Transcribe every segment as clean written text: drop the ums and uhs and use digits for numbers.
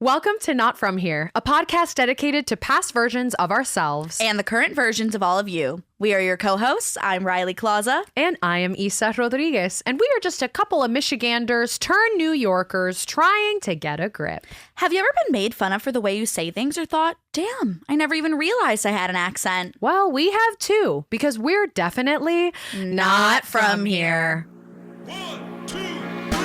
Welcome to Not From Here, a podcast dedicated to past versions of ourselves. And the current versions of all of you. We are your co-hosts. I'm Riley Klauza. And I am Isa Rodriguez. And we are just a couple of Michiganders turned New Yorkers trying to get a grip. Have you ever been made fun of for the way you say things or thought, damn, I never even realized I had an accent? Well, we have too, because we're definitely not from here. 1, 2, 3, 4.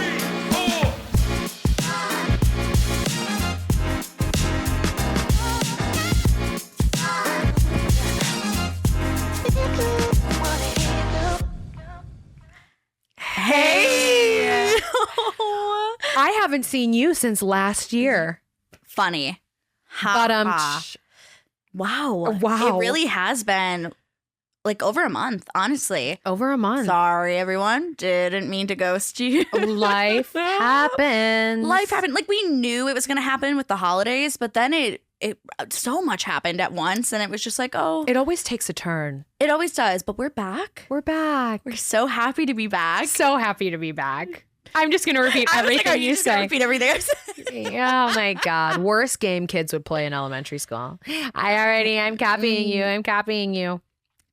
Hey! I haven't seen you since last year. Funny. But Wow. Wow. It really has been like over a month, honestly. over a month. Sorry, everyone. Didn't mean to ghost you. Life happens. Life happened. Like, we knew it was going to happen with the holidays, but then it so much happened at once, and it was just like, oh. It always takes a turn. It always does, but we're back. We're back. We're so happy to be back. So happy to be back. I'm just going to repeat everything you say. Repeat everything I say. Oh my God. Worst game kids would play in elementary school. I'm copying you. I'm copying you.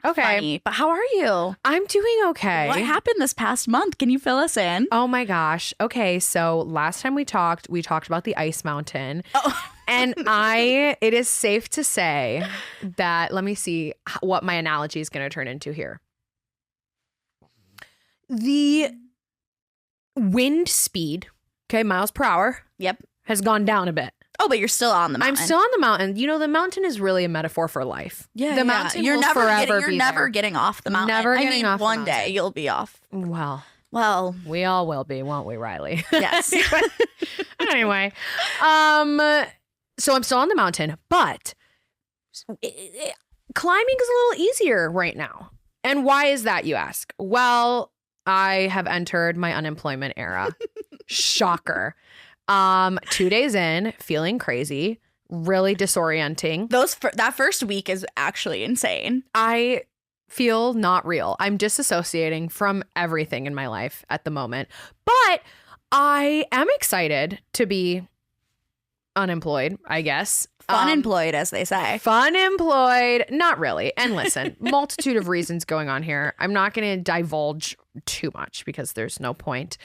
Okay. Funny. But how are you? I'm doing okay. What happened this past month? Can you fill us in? Oh my gosh. Okay. So last time we talked about the ice mountain. Oh. And it is safe to say that, let me see what my analogy is going to turn into here. The wind speed, okay, miles per hour. Yep. Has gone down a bit. Oh, but you're still on the mountain. I'm still on the mountain. You know, the mountain is really a metaphor for life. Yeah, the mountain you're will never forever you're be never there. getting off the mountain. Never getting off the one mountain. day you'll be off. Well, we all will be, won't we, Riley? Yes. Anyway, so I'm still on the mountain, but climbing is a little easier right now. And why is that, you ask? Well, I have entered my unemployment era. Shocker. 2 days in, feeling crazy, really disorienting. That first week is actually insane. I feel not real. I'm disassociating from everything in my life at the moment. But I am excited to be unemployed, I guess. Fun-employed, as they say. Fun-employed. Not really. And listen, multitude of reasons going on here. I'm not going to divulge too much because there's no point.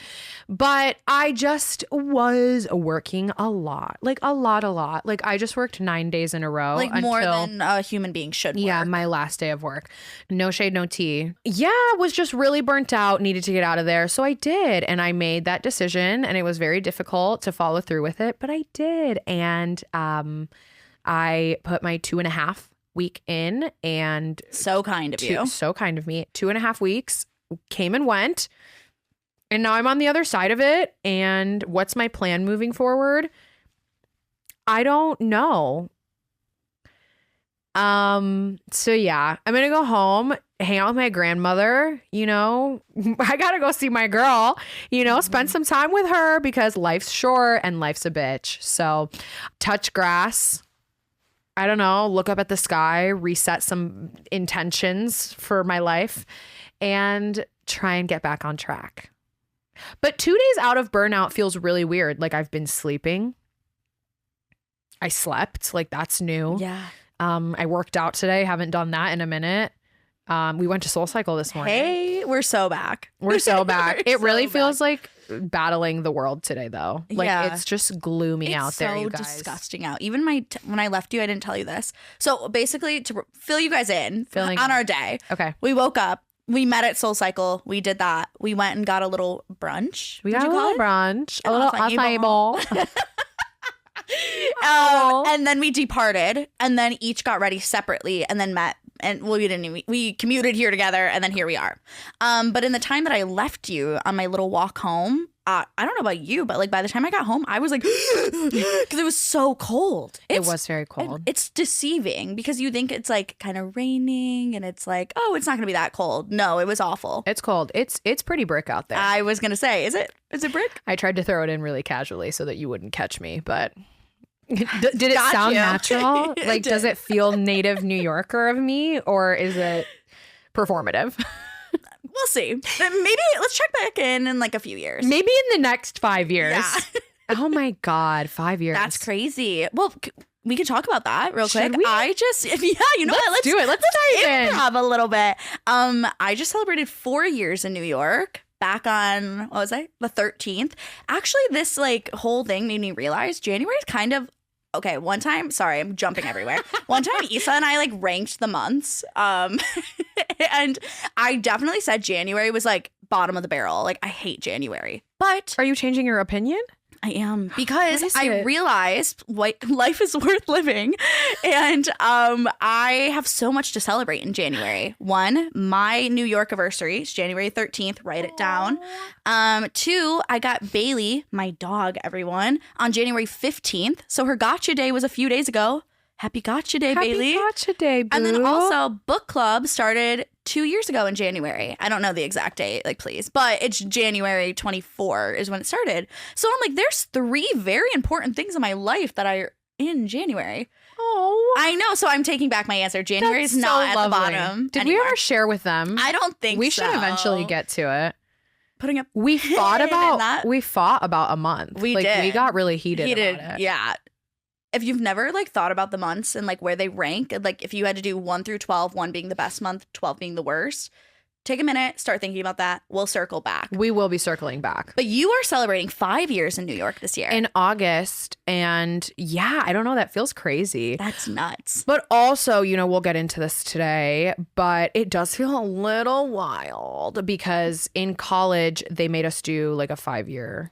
But I just was working a lot. Like a lot. Like I just worked 9 days in a row. Like more than a human being should work. Yeah, my last day of work. No shade, no tea. Yeah, was just really burnt out, needed to get out of there. So I did. And I made that decision, and it was very difficult to follow through with it, but I did. And I put my 2.5 week in, and So kind of you. so kind of me. 2.5 weeks came and went. And now I'm on the other side of it. And what's my plan moving forward? I don't know. So yeah, I'm going to go home, hang out with my grandmother, you know, I got to go see my girl, you know, spend some time with her because life's short and life's a bitch. So touch grass. I don't know, look up at the sky, reset some intentions for my life, and try and get back on track. But 2 days out of burnout feels really weird. Like I've been sleeping. I slept. Like that's new. Yeah. I worked out today. Haven't done that in a minute. We went to SoulCycle this morning. Hey, we're so back. We're so back. It really so feels like battling the world today, though. Like Yeah. it's just gloomy out there, you guys. It's so disgusting out. Even when I left you, I didn't tell you this. So basically, to fill you guys in on our day, Okay. we woke up. We met at SoulCycle. We did that. We went and got a little brunch. We Would got you a call little it? brunch, a An little acai acai bowl. bowl. Oh. And then we departed, and then each got ready separately, and then met. And well, we commuted here together, and then here we are. But in the time that I left you on my little walk home, I don't know about you, but like by the time I got home, I was like, because it was so cold. It was very cold. It's deceiving because you think it's like kind of raining, and it's like, oh, it's not gonna be that cold. No, it was awful. It's cold. It's pretty brick out there. I was gonna say, is it brick? I tried to throw it in really casually so that you wouldn't catch me, but did it Got sound you. natural? It Like, does did. it feel native New Yorker of me, or is it performative? We'll see. Maybe let's check back in like a few years. Maybe in the next 5 years. Yeah. Oh my God, 5 years. That's crazy. Well, we can talk about that real Should quick. we? You know what? Let's do it. Let's dive in. Improv a little bit. I just celebrated 4 years in New York. Back on, what was I? The 13th. Actually, this like whole thing made me realize January is kind of okay. One time, sorry, I'm jumping everywhere. One time, Isa and I like ranked the months, and I definitely said January was like bottom of the barrel. Like I hate January, but Are you changing your opinion? I am, because What is I it? realized what life is worth living, and I have so much to celebrate in January. One, my New York anniversary is January 13th. Write it down. Two, I got Bailey, my dog, everyone, on January 15th. So her Gotcha Day was a few days ago. Happy Gotcha Day, Bailey. Happy Gotcha Day, boo. And then also book club started 2 years ago in January. I don't know the exact date, like please, but it's January 24 is when it started. So I'm like, there's 3 very important things in my life that are in January. Oh, I know, so I'm taking back my answer. January is that's not so at lovely. the bottom. Did anymore. we ever share with them? I don't think we so. should eventually get to it. putting up. We fought in about that. we fought about a month. We like, did. We got really heated about it. Yeah. If you've never like thought about the months and like where they rank, like if you had to do 1 through 12, 1 being the best month, 12 being the worst, take a minute, start thinking about that. We'll circle back. We will be circling back. But you are celebrating 5 years in New York this year. In August, and yeah, I don't know, that feels crazy. That's nuts. But also, we'll get into this today, but it does feel a little wild because in college, they made us do like a 5-year,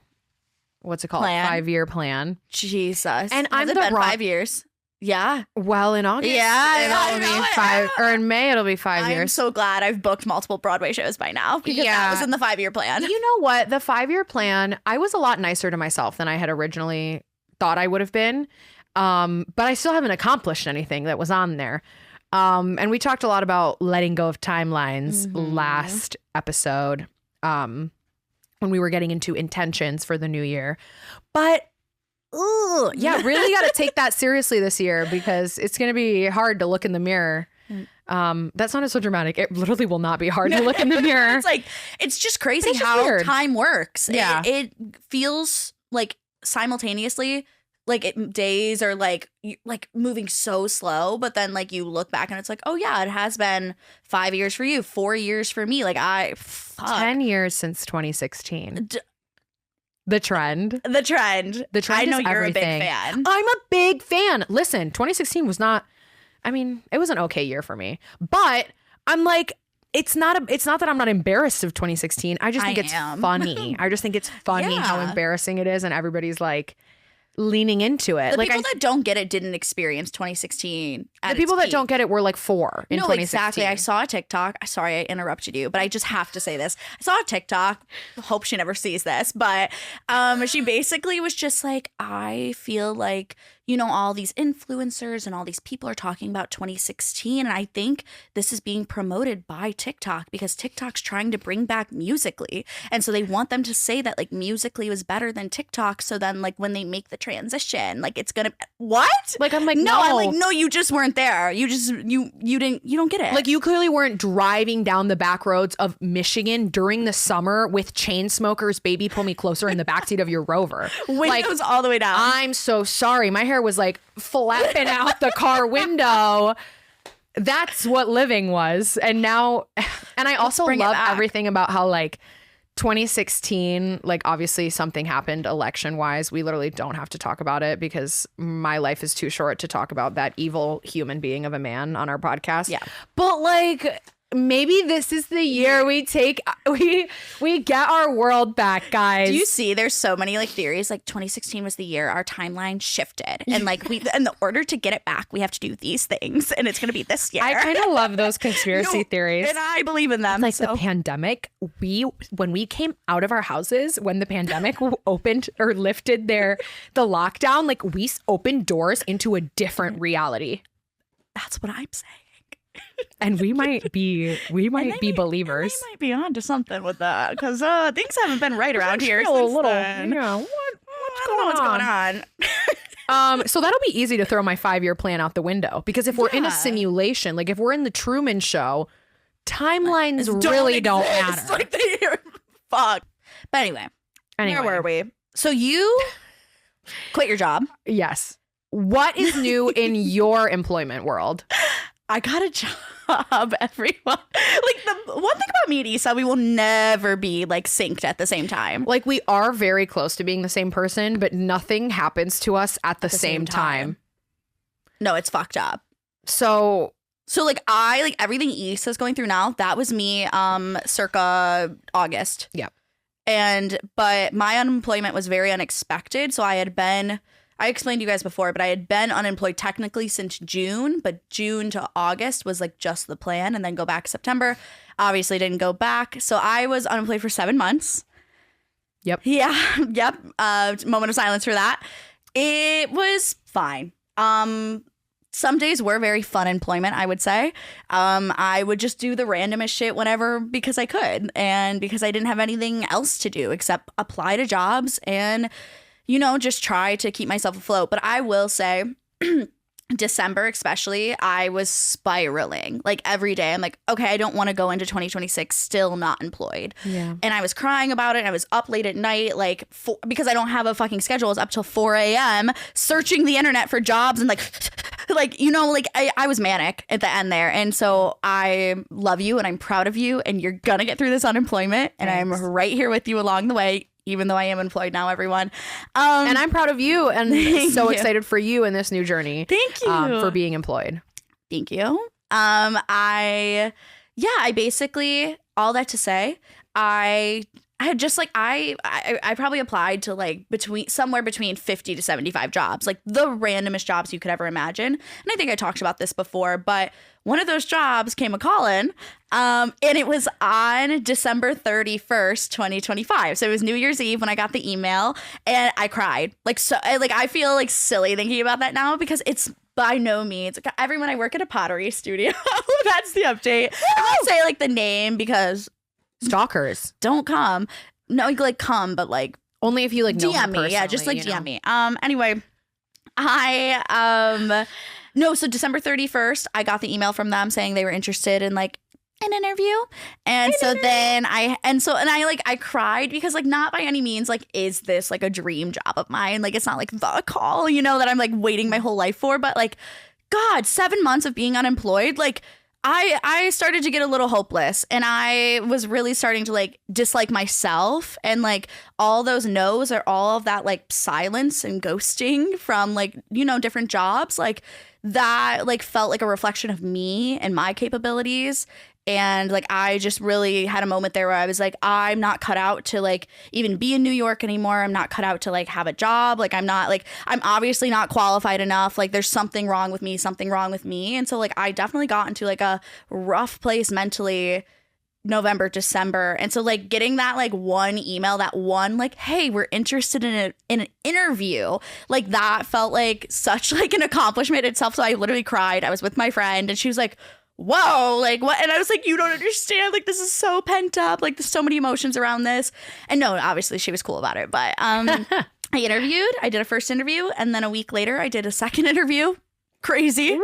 what's it called? Plan. 5-year plan. Jesus. And Has I'm it the been wrong- 5 years? Yeah. Well, in August, Yeah, it'll I be know it. 5, or in May, it'll be 5 I'm years. so glad I've booked multiple Broadway shows by now because Yeah. that was in the 5-year plan. You know what? The 5-year plan, I was a lot nicer to myself than I had originally thought I would have been. But I still haven't accomplished anything that was on there. And we talked a lot about letting go of timelines last episode when we were getting into intentions for the new year. But yeah, really got to take that seriously this year because it's going to be hard to look in the mirror. That sounded so dramatic. It literally will not be hard to look in the mirror. It's like, it's just crazy But it's just how weird. time works. Yeah. It feels like simultaneously, like days are like moving so slow, but then like you look back and it's like, oh yeah, it has been 5 years for you, 4 years for me. Like 10 years since 2016. The trend. The trend. I know is you're everything. a big fan. I'm a big fan. Listen, 2016 was not, it was an okay year for me. But I'm like, it's not that I'm not embarrassed of 2016. I just think it's am. funny. I just think it's funny how Yeah. embarrassing it is and everybody's like leaning into it. The like people that don't get it didn't experience 2016. the people that don't get it were like 4 in No, 2016. exactly. I saw a TikTok. Sorry, I interrupted you, but I just have to say this. I saw a TikTok. Hope she never sees this, but she basically was just like, I feel like, all these influencers and all these people are talking about 2016, and I think this is being promoted by TikTok because TikTok's trying to bring back Musical.ly, and so they want them to say that like Musical.ly was better than TikTok. So then, like when they make the transition, like it's gonna what? Like, I'm like, No, no. I'm like, no, you just weren't there. You don't get it. Like, you clearly weren't driving down the back roads of Michigan during the summer with chain smokers, baby pull me closer in the backseat of your Rover. windows all the way down. I'm so sorry. My hair was like flapping out the car window. That's what living was. And now, and I also bring it love back. everything about how like 2016, like obviously something happened election wise. We literally don't have to talk about it because my life is too short to talk about that evil human being of a man on our podcast. Yeah. But like, maybe this is the year we get our world back, guys. Do you see there's so many like theories like 2016 was the year our timeline shifted and like in the order to get it back we have to do these things and it's going to be this year. I kind of love those conspiracy No, theories. and I believe in them. Like so. the pandemic, when we came out of our houses, when the pandemic opened or lifted the lockdown, like we opened doors into a different reality. That's what I'm saying. And we might be believers. I might be onto something with that because things haven't been right around here. Feel a since little, then. what's I don't know what's going on. So that'll be easy to throw my 5-year plan out the window because if we're in a Yeah. simulation, like if we're in the Truman Show, timelines Don't really don't exist. matter. Like fuck. But anyway, where were we? So you Quit your job. Yes. What is new in your employment world? I got a job, everyone. Like, the one thing about me and Issa, we will never be like synced at the same time. Like, we are very close to being the same person, but nothing happens to us at the same time. No, it's fucked up. So like everything Issa's going through now, that was me circa August. Yep. But my unemployment was very unexpected. So I explained to you guys before, but I had been unemployed technically since June, but June to August was like just the plan, and then go back September. Obviously didn't go back. So I was unemployed for 7 months. Yep. Yeah. Yep. Moment of silence for that. It was fine. Some days were very fun employment, I would say. I would just do the randomest shit whenever because I could, and because I didn't have anything else to do except apply to jobs and, just try to keep myself afloat. But I will say, December especially, I was spiraling. Like, every day I'm like, okay, I don't want to go into 2026 still not employed. Yeah. And I was crying about it. I was up late at night, because I don't have a fucking schedule. I was up till 4 a.m. searching the internet for jobs and I was manic at the end there. And so I love you and I'm proud of you, and you're gonna get through this unemployment. And I'm right here with you along the way, even though I am employed now, everyone. And I'm proud of you and so you. excited for you in this new journey. Thank you. For being employed. Thank you. I basically, all that to say, I had just I probably applied to somewhere between 50 to 75 jobs, like the randomest jobs you could ever imagine. And I think I talked about this before, but one of those jobs came a calling, and it was on December 31st, 2025. So it was New Year's Eve when I got the email, and I cried. I feel like silly thinking about that now, because it's by no means everyone. I work at a pottery studio. That's the update. I won't say the name because Stalkers don't come. No, come, but only if you know DM me. Yeah, just DM me. Anyway, so December 31st, I got the email from them saying they were interested in an interview. And so then I cried because not by any means is this a dream job of mine. It's not the call, that I'm waiting my whole life for, but God, 7 months of being unemployed, I started to get a little hopeless, and I was really starting to dislike myself, and all those no's or all of that silence and ghosting from different jobs that felt like a reflection of me and my capabilities. And I just really had a moment there where I was I'm not cut out to even be in New York anymore. I'm not cut out to have a job. I'm not I'm obviously not qualified enough. There's something wrong with me. And so I definitely got into a rough place mentally November, December. And so getting that one email, that one hey, we're interested in an interview, that felt such an accomplishment itself. So I literally cried. I was with my friend, and she was like, whoa, what? And I was you don't understand. This is so pent up. There's so many emotions around this. And no, obviously she was cool about it. But I interviewed. I did a first interview. And then a week later, I did a second interview. Crazy.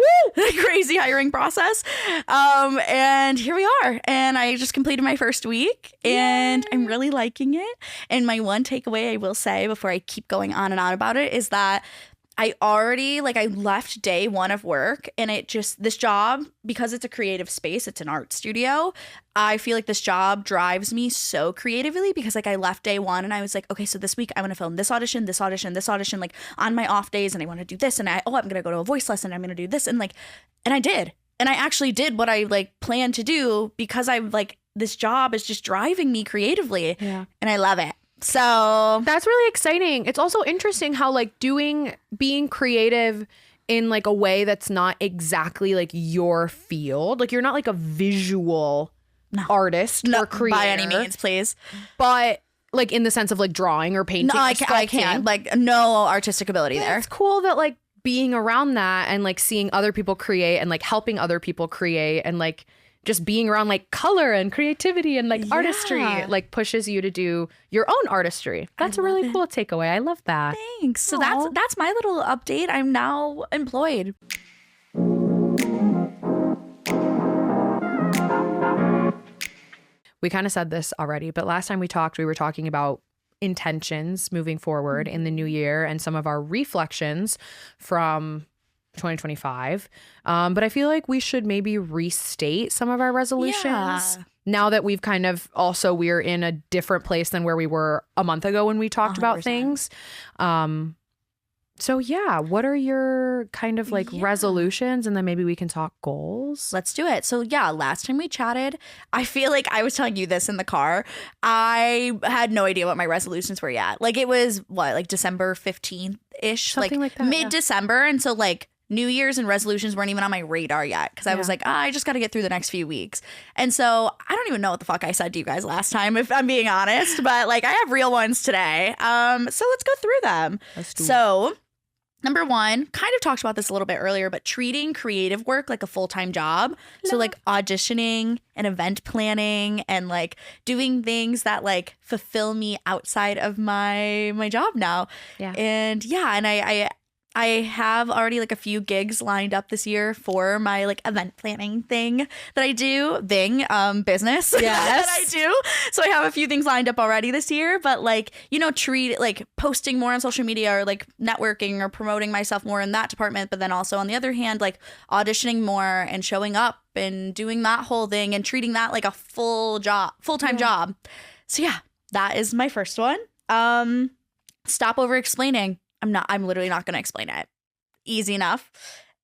Crazy hiring process. And here we are. And I just completed my first week. And I'm really liking it. And my one takeaway I will say before I keep going on and on about it is that I already, I left day one of work, and this job, because it's a creative space, it's an art studio, I feel this job drives me so creatively because I left day one and I was okay, so this week I want to film this audition, on my off days, and I want to do this, and I'm going to go to a voice lesson, I'm going to do this, and I did. And I actually did what I planned to do because this job is just driving me creatively. Yeah. And I love it. So that's really exciting. It's also interesting how being creative in a way that's not exactly your field. You're not a visual artist or creator by any means, please. But in the sense of drawing or painting. No, I can't. No artistic ability there. It's cool that being around that and seeing other people create and helping other people create and just being around color and creativity and artistry pushes you to do your own artistry. That's a really cool takeaway. I love that. Thanks. So that's my little update. I'm now employed. We kind of said this already, but last time we talked, we were talking about intentions moving forward in the new year and some of our reflections from 2025. But I feel like we should maybe restate some of our resolutions now that we've kind of also we're in a different place than where we were a month ago when we talked about 100%. things. So yeah, what are your kind of like resolutions? And then maybe we can talk goals. Let's do it. So yeah, last time we chatted, I feel like I was telling you this in the car. I had no idea what my resolutions were yet. Like it was like December 15th-ish, Something like that, mid-December. And so like New Year's and resolutions weren't even on my radar yet because I was like, I just got to get through the next few weeks. And so I don't even know what the fuck I said to you guys last time, if I'm being honest, but like I have real ones today. So let's go through them. So number one, kind of talked about this a little bit earlier, but treating creative work like a full-time job. So like auditioning and event planning and like doing things that like fulfill me outside of my job now. Yeah. And I have already like a few gigs lined up this year for my like event planning thing that I do, business that I do. So I have a few things lined up already this year, but like, you know, treat like posting more on social media or like networking or promoting myself more in that department. But then also on the other hand, like auditioning more and showing up and doing that whole thing and treating that like a full-time job. So yeah, that is my first one. Stop over explaining. I'm literally not going to explain it. Easy enough.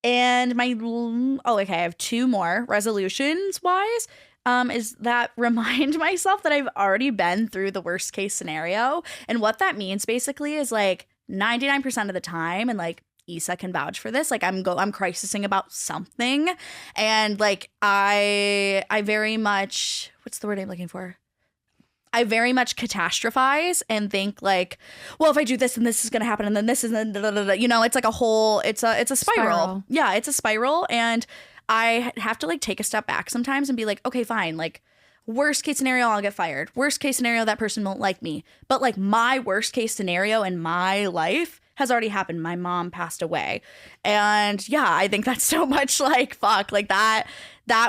And I have two more resolutions wise. Is that remind myself that I've already been through the worst case scenario. And what that means basically is like 99% of the time, and like Isa can vouch for this, like I'm crisising about something. And like I very much, what's the word I'm looking for? I very much catastrophize and think like, well, if I do this and this is going to happen and then this is, you know, it's like a whole, it's a spiral. Yeah, it's a spiral. And I have to like take a step back sometimes and be like, okay, fine. Like worst case scenario, I'll get fired. Worst case scenario, that person won't like me. But like my worst case scenario in my life has already happened. My mom passed away. And yeah, I think that's so much like, fuck, like that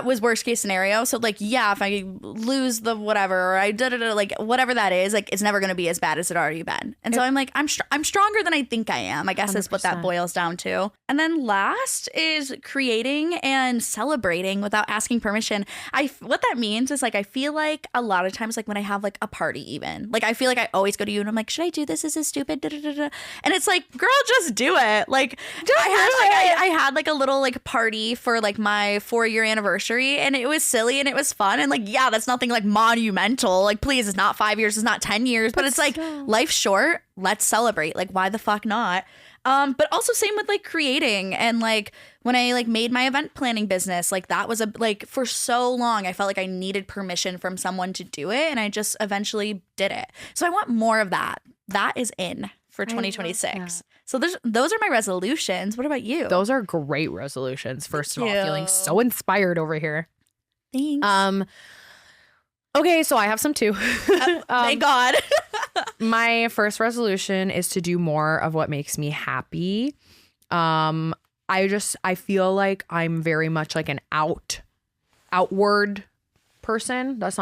was worst case scenario. So like, yeah, if I lose the whatever, or I like whatever that is, like it's never going to be as bad as it already been. And so I'm like, I'm stronger than I think I am, I guess 100%. Is what that boils down to. And then last is creating and celebrating without asking permission. What that means is like, I feel like a lot of times, like when I have like a party even, like I feel like I always go to you and I'm like, should I do this? Is this stupid? And it's like, girl, just do it. Like I had like a little like party for like my 4-year anniversary and it was silly and it was fun. And like, yeah, that's nothing like monumental. Like, please, it's not 5 years, it's not 10 years, but it's like life's short. Let's celebrate. Like, why the fuck not? But also same with like creating and like when I like made my event planning business, like that was like for so long, I felt like I needed permission from someone to do it. And I just eventually did it. So I want more of that. That is in for 2026. So those are my resolutions. What about you? Those are great resolutions. First of all, feeling so inspired over here. Thanks. Okay, so I have some too. Thank God. My first resolution is to do more of what makes me happy. I feel like I'm very much like an outward person. That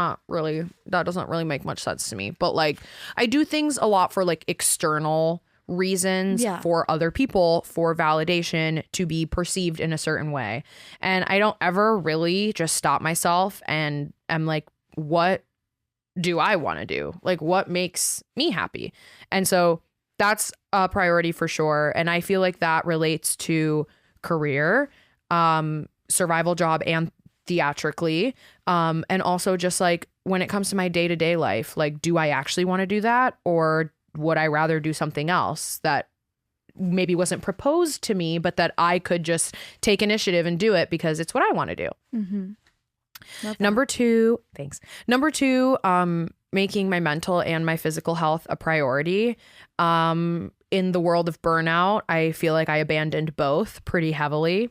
doesn't really make much sense to me. But like I do things a lot for like external reasons for other people, for validation, to be perceived in a certain way. And I don't ever really just stop myself and I'm like, what do I want to do? Like what makes me happy? And so that's a priority for sure. And I feel like that relates to career, survival job, and theatrically. And also just like when it comes to my day-to-day life, like, do I actually want to do that? Or would I rather do something else that maybe wasn't proposed to me, but that I could just take initiative and do it because it's what I want to do? Mm-hmm. Number two, making my mental and my physical health a priority. In the world of burnout, I feel like I abandoned both pretty heavily.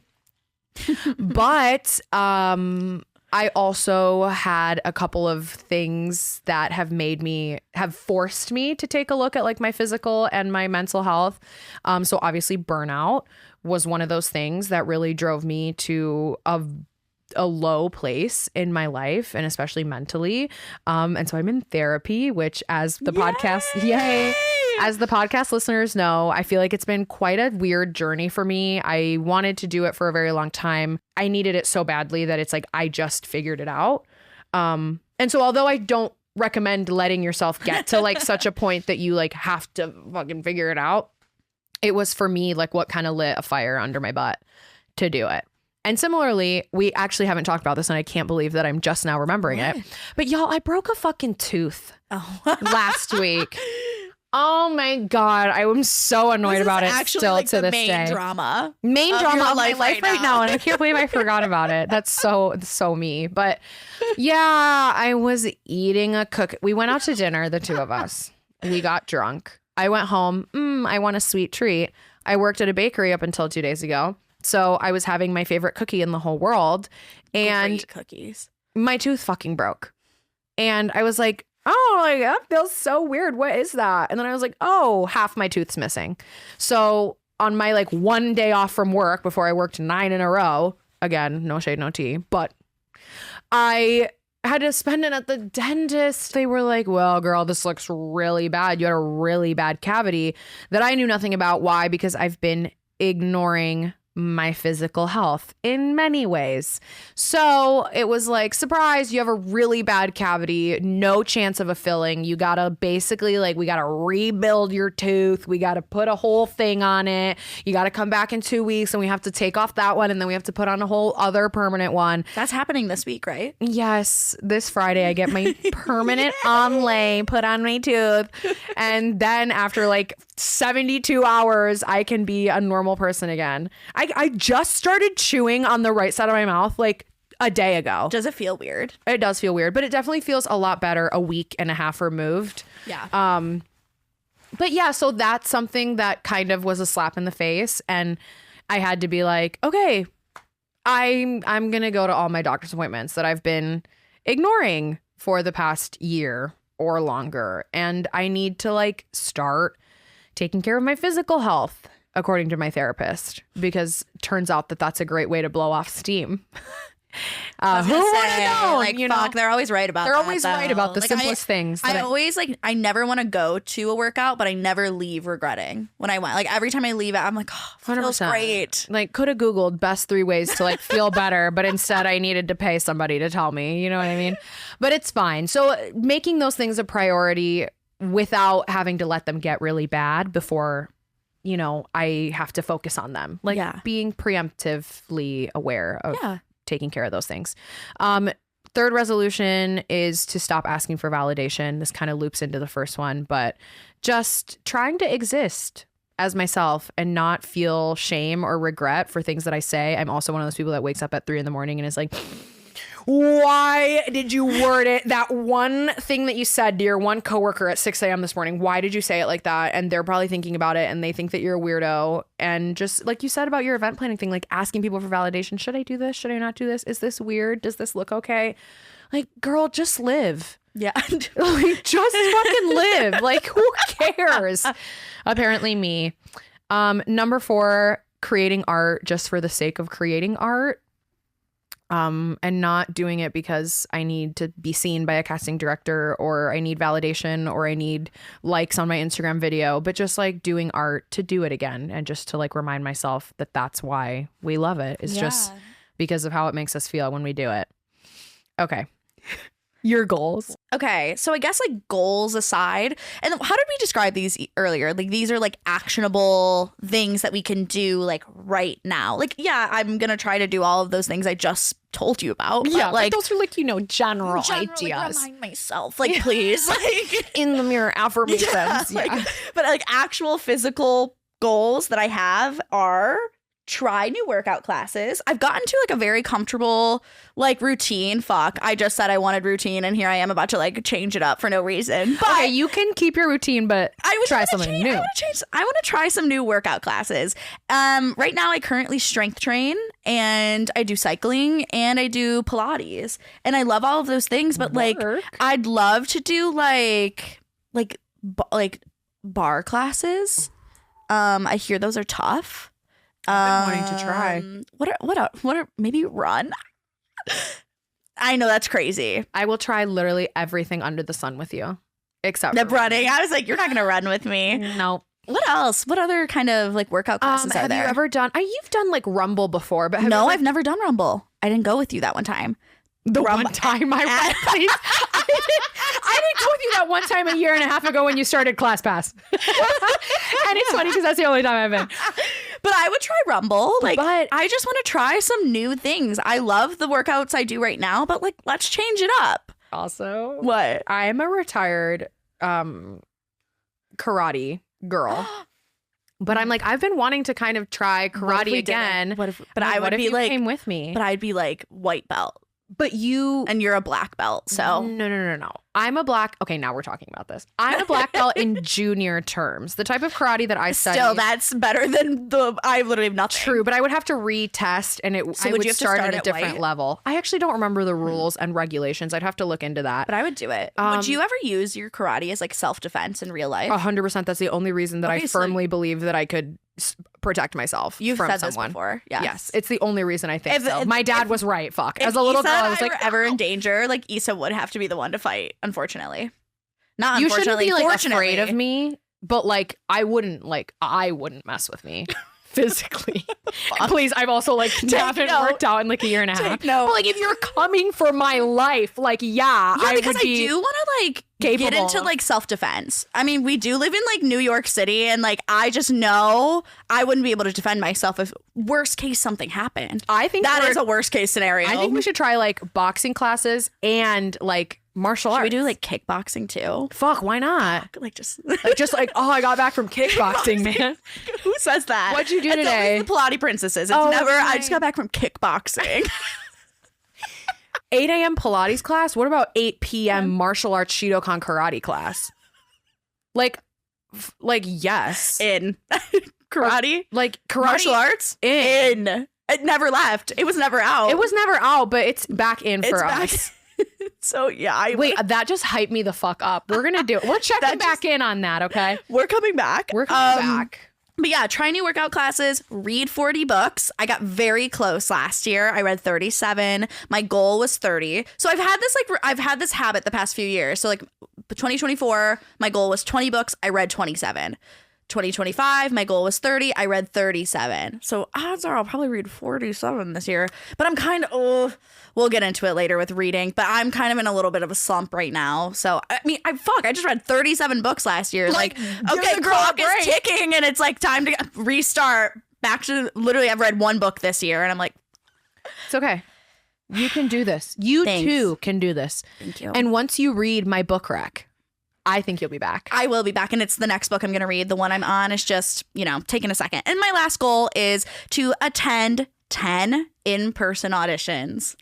But I also had a couple of things that have forced me to take a look at like my physical and my mental health. So obviously burnout was one of those things that really drove me to a a low place in my life and especially mentally. And so I'm in therapy, which as the podcast, as the podcast listeners know, I feel like it's been quite a weird journey for me. I wanted to do it for a very long time. I needed it so badly that it's like I just figured it out. And so although I don't recommend letting yourself get to like such a point that you like have to fucking figure it out, it was for me like what kind of lit a fire under my butt to do it. And similarly, we actually haven't talked about this and I can't believe that I'm just now remembering it. But y'all, I broke a fucking tooth last week. Oh my God. I am so annoyed about it still like to this day. Main drama of my life right now. And I can't believe I forgot about it. That's so me. But yeah, I was eating a cookie. We went out to dinner, the two of us. We got drunk. I went home. I want a sweet treat. I worked at a bakery up until 2 days ago. So I was having my favorite cookie in the whole world. And great cookies. My tooth fucking broke. And I was like, oh, like that feels so weird. What is that? And then I was like, oh, half my tooth's missing. So on my like 1 day off from work before I worked 9 in a row, again, no shade, no tea, but I had to spend it at the dentist. They were like, well, girl, this looks really bad. You had a really bad cavity that I knew nothing about. Why? Because I've been ignoring my physical health in many ways. So it was like, surprise, you have a really bad cavity, no chance of a filling. You gotta basically like, we gotta rebuild your tooth. We gotta put a whole thing on it. You gotta come back in 2 weeks and we have to take off that one and then we have to put on a whole other permanent one. That's happening this week, right? Yes. This Friday I get my permanent onlay put on my tooth. And then after like 72 hours, I can be a normal person again. I just started chewing on the right side of my mouth like a day ago. Does it feel weird? It does feel weird, but it definitely feels a lot better a week and a half removed. Yeah. But yeah, so that's something that kind of was a slap in the face. And I had to be like, okay, I'm going to go to all my doctor's appointments that I've been ignoring for the past year or longer. And I need to like start taking care of my physical health, according to my therapist, because turns out that that's a great way to blow off steam. Who would have known? Like, fuck, they're always right about that. They're always right about the like, simplest things. I always like, I never want to go to a workout, but I never leave regretting when I went. Like every time I leave it, I'm like, oh, it feels 100%. great. Like could have Googled best 3 ways to like feel better, but instead I needed to pay somebody to tell me, you know what I mean? But it's fine. So making those things a priority without having to let them get really bad before, you know, I have to focus on them. Like being preemptively aware of taking care of those things. Third resolution is to stop asking for validation. This kind of loops into the first one, but just trying to exist as myself and not feel shame or regret for things that I say. I'm also one of those people that wakes up at 3 a.m. and is like, why did you word it that one thing that you said to your one coworker at 6 a.m. this morning? Why did you say it like that? And they're probably thinking about it and they think that you're a weirdo. And just like you said about your event planning thing, like asking people for validation. Should I do this? Should I not do this? Is this weird? Does this look okay? Like, girl, just live. Yeah. Like, just fucking live. Like, who cares? Apparently me. Number 4, creating art just for the sake of creating art. And not doing it because I need to be seen by a casting director or I need validation or I need likes on my Instagram video, but just like doing art to do it again and just to like remind myself that that's why we love it. It's just because of how it makes us feel when we do it. Okay. Your goals. Okay, so I guess like goals aside, and how did we describe these earlier? Like these are like actionable things that we can do like right now. Like, yeah, I'm gonna try to do all of those things I just told you about. Yeah, like those are like, you know, general ideas. Like, remind myself, like please, like in the mirror affirmations. Like, but like actual physical goals that I have are try new workout classes. I've gotten to like a very comfortable like routine. Fuck, I just said I wanted routine and here I am about to like change it up for no reason. But okay, you can keep your routine, but I would try something new. I want to try some new workout classes. Right now I currently strength train and I do cycling and I do Pilates and I love all of those things, but like I'd love to do like bar classes. I hear those are tough. I've been wanting to try. What are maybe run? I know that's crazy. I will try literally everything under the sun with you, except The for running. I was like, you're not going to run with me. No. What else? What other kind of like workout classes are have there? you ever done? You've done like Rumble before, but have No, you, like, I've never done Rumble. I didn't go with you that one time. the one time I went, please. I didn't go with you that one time a year and a half ago when you started ClassPass. And it's funny because that's the only time I've been. But I would try Rumble. Like, But- I just want to try some new things. I love the workouts I do right now, but like, let's change it up. Also, What? I'm a retired karate girl. But I'm like, I've been wanting to kind of try What if karate we again. didn't? But I What would if be you like, came with me? but I'd be like white belt, But you and you're a black belt. So No. I'm a black. Okay, now we're talking about this. I'm a black belt in junior terms. The type of karate that I study. still, that's better than the. I literally have nothing. True, but I would have to retest, and So I would would you have to start start at a at different white? level. I actually don't remember the rules and regulations. I'd have to look into that. But I would do it. Would you ever use your karate as like self defense in real life? 100%. That's the only reason that I Okay, so- firmly believe that I could protect myself You've from said someone. this before. Yes, it's the only reason I think If- so. if- My dad if- was right. Fuck. If As a little Issa girl, and I was like, were ever in danger, like Issa would have to be the one to fight. Unfortunately, not you shouldn't unfortunately. be like fortunately. afraid of me, but like I wouldn't mess with me physically. Please, I've also like haven't note. worked out in like a year and a half. Take note. But like if you're coming for my life, like Yeah, I because would be I do want to like capable. get into like self defense. I mean, we do live in like New York City, and like I just know I wouldn't be able to defend myself if worst case something happened. I think That we're- is a worst case scenario. I think we should try like boxing classes and like martial Should arts. we do like kickboxing too? Fuck, why not? Like just Like just like, oh, I got back from kickboxing, man. who says that? What'd you do It's today? always the Pilates princesses. It's Oh, never. that's I just got back from kickboxing. 8 a.m. Pilates class. What about 8 p.m. martial arts Shidokan karate class? Like yes. in karate, Like karate martial arts. in. It never left. It was never out. It was never out, but it's back in It's for back. us. So yeah, I Wait, that just hyped me the fuck up. We're gonna do it. We're checking That back in on that, okay? we're coming back. We're coming back. But yeah, try new workout classes, read 40 books. I got very close last year. I read 37. My goal was 30. So I've had this habit the past few years. So like 2024, my goal was 20 books. I read 27. 2025, my goal was 30. I read 37. So odds are I'll probably read 47 this year. But I'm kind of, we'll get into it later with reading, but I'm kind of in a little bit of a slump right now. So, I mean, I just read 37 books last year. Like okay, the girl a clock is break. ticking and it's like time to restart back to literally I've read one book this year and I'm like, It's okay. You can do this. You Thanks. too can do this. thank you. And once you read my book rec, I think you'll be back. I will be back, and it's the next book I'm going to read. The one I'm on is just, taking a second. And my last goal is to attend 10 in-person auditions.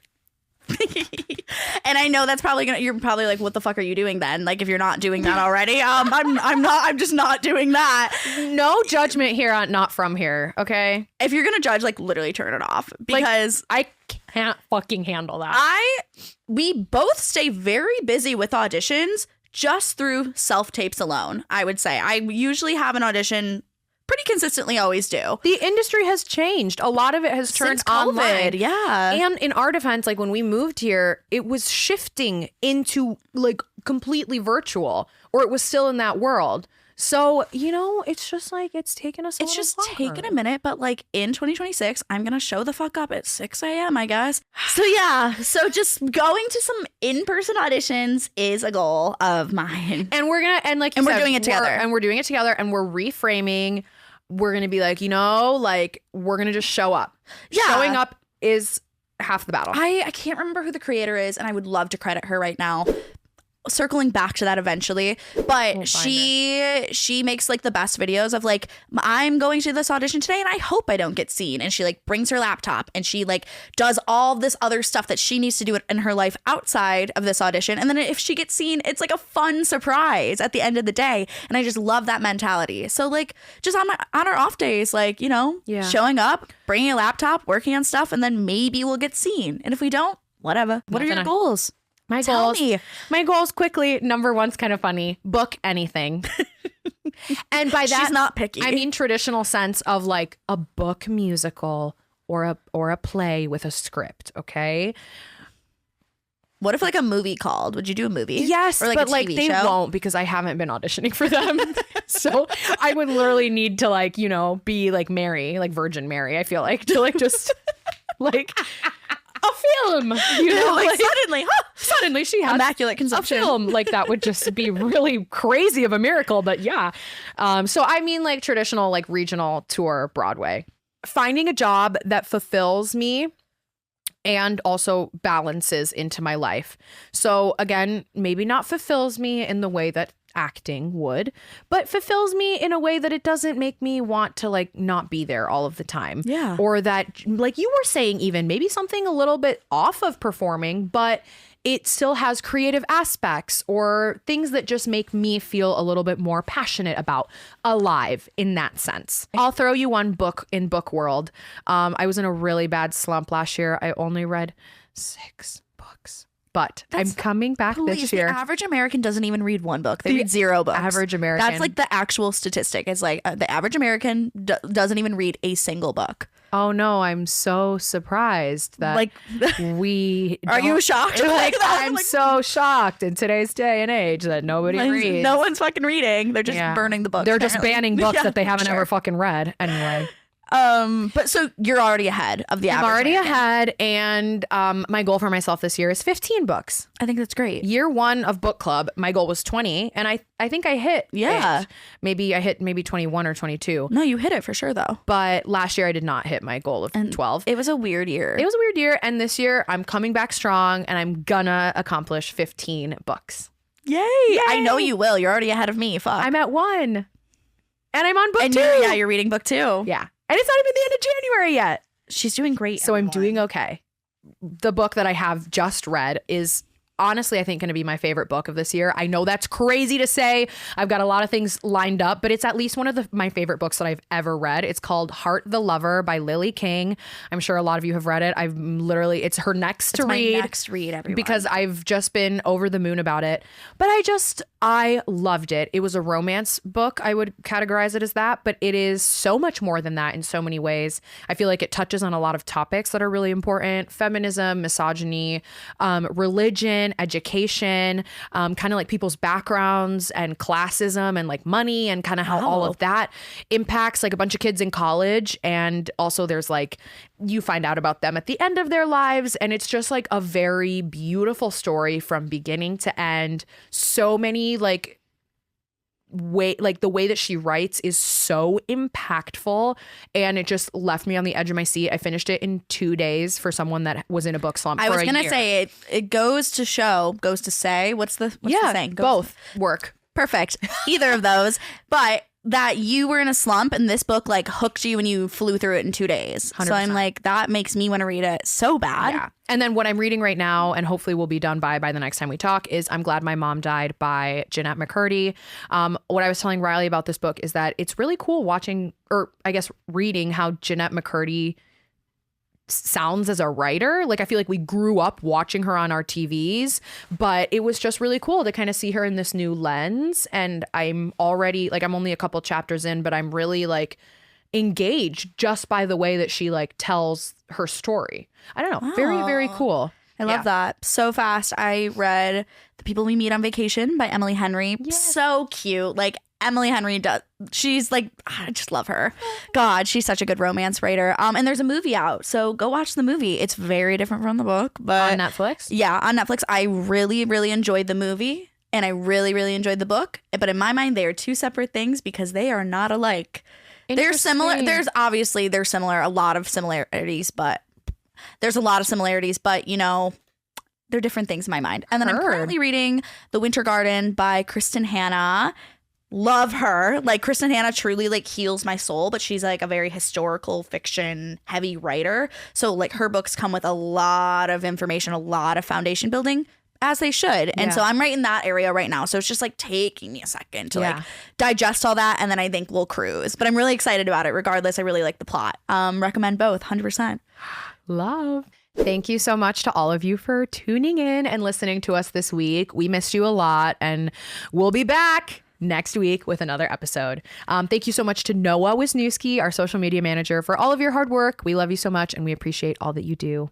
And I know that's probably you're probably like, what the fuck are you doing then? Like, if you're not doing that already, I'm just not doing that. No judgment here on Not From Here, okay? If you're going to judge, like, literally turn it off because I can't fucking handle that. we both stay very busy with auditions just through self-tapes alone, I would say. I usually have an audition pretty consistently, always do. The industry has changed. A lot of it has turned Since COVID, online. yeah. And in our defense, like when we moved here, it was shifting into like completely virtual, or it was still in that world. So, it's just like it's taken us It's just taken a minute, but like in 2026, I'm going to show the fuck up at 6 a.m., I guess. So yeah, so just going to some in-person auditions is a goal of mine. And we're gonna and like you And we're said, doing it together. We're doing it together and we're reframing. We're gonna be like, like we're gonna just show up. Yeah. Showing up is half the battle. I can't remember who the creator is, and I would love to credit her right now. Circling back to that eventually, but she makes like the best videos of like, I'm going to this audition today and I hope I don't get seen, and she like brings her laptop and she like does all this other stuff that she needs to do in her life outside of this audition, and then if she gets seen, it's like a fun surprise at the end of the day, and I just love that mentality. So like just on our off days, like showing up, bringing a laptop, working on stuff, and then maybe we'll get seen, and if we don't, whatever. What are your goals? Tell me. My goals quickly. Number one's kind of funny. Book anything. And by that, She's not picky. I mean traditional sense of like a book musical or a play with a script, okay? What if like a movie called? Would you do a movie? Yes, or like but a like TV they show? won't because I haven't been auditioning for them. So I would literally need to like, you know, be like Mary, like Virgin Mary, I feel like, to like just like a film, you know, like suddenly she has immaculate a conception. film. Like that would just be really crazy of a miracle. But yeah. So I mean like traditional, like regional tour Broadway. Finding a job that fulfills me and also balances into my life. So again, maybe not fulfills me in the way that acting would, but fulfills me in a way that it doesn't make me want to like not be there all of the time. Yeah. Or that, like you were saying, even maybe something a little bit off of performing, but it still has creative aspects or things that just make me feel a little bit more passionate about, alive in that sense. I'll throw you one book in book world. I was in a really bad slump last year. I only read 6 books, but I'm coming back this year. The average American doesn't even read one book. They read 0 books. Average American. That's like the actual statistic. It's like the average American doesn't even read a single book. Oh no, I'm so surprised that Like, we are you don't- shocked? Like, that? I'm Like, so shocked in today's day and age that nobody reads. no one's fucking reading. They're just Yeah. burning the books. They're just apparently. banning books Yeah, that they haven't sure. ever fucking read. Anyway, But so you're already ahead of the I'm average already American. ahead, and my goal for myself this year is 15 books. I think that's great. Year 1 of book club, my goal was 20, and I think I hit Yeah. it. Maybe I hit 21 or 22. No, you hit it for sure though. But last year I did not hit my goal of 12. It was a weird year. It was a weird year, and this year I'm coming back strong, and I'm gonna accomplish 15 books. Yay. I know you will. You're already ahead of me. Fuck. I'm at 1, and I'm on book and 2. you're reading book 2. Yeah, and it's not even the end of January yet, She's doing great. so I'm everyone. doing okay. The book that I have just read is honestly, I think, going to be my favorite book of this year. I know that's crazy to say. I've got a lot of things lined up, but it's at least one of my favorite books that I've ever read. It's called Heart the Lover by Lily King. I'm sure a lot of you have read it. It's her next to It's my read. next read, everyone. Because I've just been over the moon about it. But I loved it. It was a romance book. I would categorize it as that, but it is so much more than that in so many ways. I feel like it touches on a lot of topics that are really important: feminism, misogyny, religion, education, kind of like people's backgrounds and classism and like money and kind of how all of that impacts like a bunch of kids in college. And also there's like, you find out about them at the end of their lives. And it's just like a very beautiful story from beginning to end. So many like the way that she writes is so impactful, and it just left me on the edge of my seat. I finished it in 2 days for someone that was in a book slump. I was going to say it goes to say, what's the saying? Both work. Perfect. Either of those. But that you were in a slump and this book like hooked you and you flew through it in 2 days. 100%. So I'm like, that makes me want to read it so bad. Yeah. And then what I'm reading right now, and hopefully will be done by the next time we talk, is I'm Glad My Mom Died by Jeanette McCurdy. What I was telling Riley about this book is that it's really cool watching, or I guess reading, how Jeanette McCurdy sounds as a writer. Like I feel like we grew up watching her on our TVs, but it was just really cool to kind of see her in this new lens. And I'm already like, I'm only a couple chapters in, but I'm really like engaged just by the way that she like tells her story. I don't know. Very, very cool. I love that. So fast. I read The People We Meet on Vacation by Emily Henry. So cute. Like Emily Henry she's like, I just love her. God, she's such a good romance writer. And there's a movie out, so go watch the movie. It's very different from the book, but On Netflix? Yeah, on Netflix. I really, really enjoyed the movie, and I really, really enjoyed the book. But in my mind, they are two separate things because they are not alike. They're similar. They're similar. A lot of similarities, but there's a lot of similarities. But you know, they're different things in my mind. And then I'm currently reading The Winter Garden by Kristen Hanna. Love her. Like Kristen Hanna truly like heals my soul, but she's like a very historical fiction heavy writer. So like her books come with a lot of information, a lot of foundation building, as they should. And so I'm right in that area right now. So it's just like taking me a second to like digest all that, and then I think we'll cruise. But I'm really excited about it. Regardless, I really like the plot. Recommend both, 100%. Love. Thank you so much to all of you for tuning in and listening to us this week. We missed you a lot, and we'll be back. next week with another episode. Thank you so much to Noah Wisniewski, our social media manager, for all of your hard work. We love you so much and we appreciate all that you do.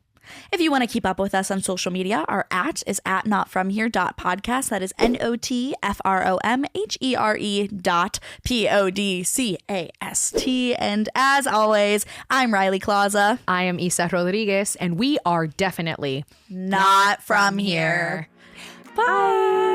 If you want to keep up with us on social media, our @ is @notfromhere.podcast. That is NOTFROMHERE.PODCAST. And as always, I'm Riley Klauza. I am Isa Rodriguez, and we are definitely Not from here. Bye.